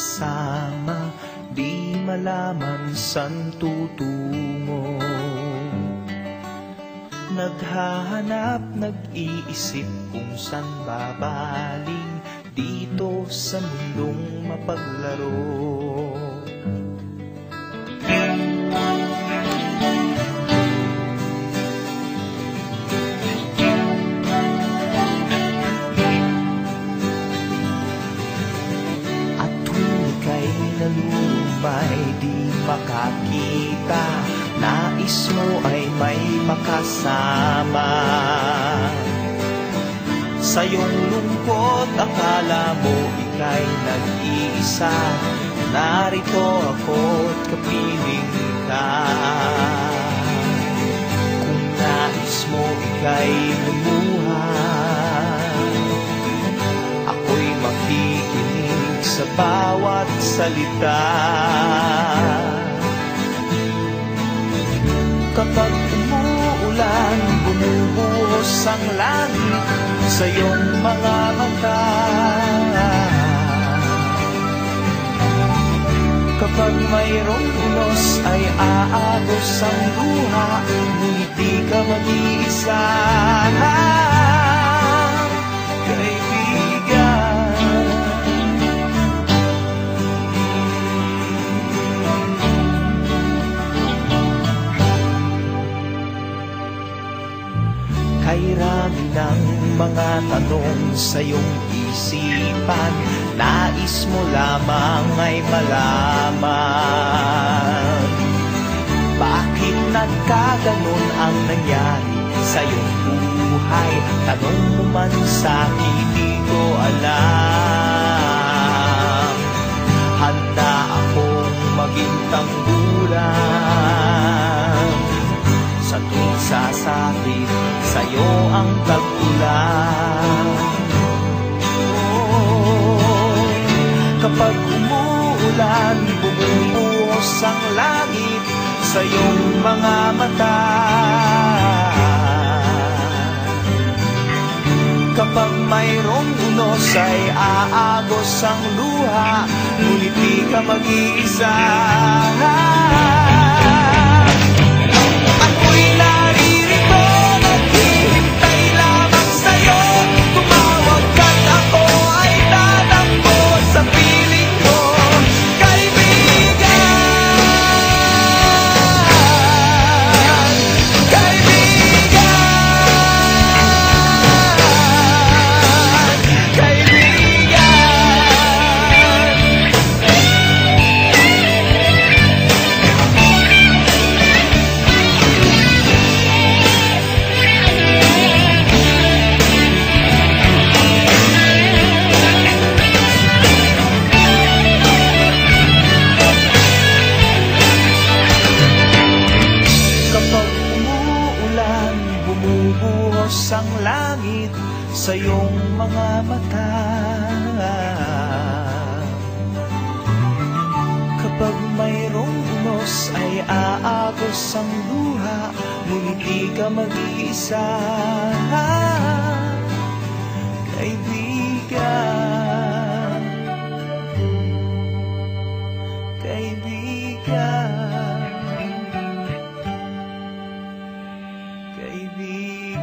magkasama, di malaman san tutungo. Naghahanap, nag-iisip kung san babaling dito sa mundong mapaglaro. Nalulumay, di makakita, nais mo ay may makasama. Sa iyong lungkot, akala mo ika'y nag-iisa, narito ako't kapiling ka. Kung nais mo ika'y lumuha, ako'y makikinig sa bawat salita. Kapag umuulan, bumubuhos ang langit sa iyong mga mata. Kapag mayroong unos ay aagos ang luha, ngunit di ka mag-iisa. Kay rami ng mga tanong sa iyong isipan, nais mo lamang ay malaman. Bakit nagkaganon ang nangyari sa iyong buhay? Tanong mo man sa'kin, di ko alam. Handa akong maging tanggulan sa tuwing sasapit sa'yo ang tag-ulan. Oh, kapag umuulan, bumubuhos ang langit sa iyong mga mata. Kapag mayroong unos ay aagos ang luha, ngunit di ka mag-iisa. Ako'y naririto, naghihintay lamang sa'yo. Tumawag ka't ako ay tatakbo sa piling mo, kaibigan. Kaibigan, bumubuhos ang langit sa iyong mga mata. Kapag mayroong unos ay aagos ang luha, ngunit di ka mag-iisa. Kaibigan, kaibigan, kaibigan.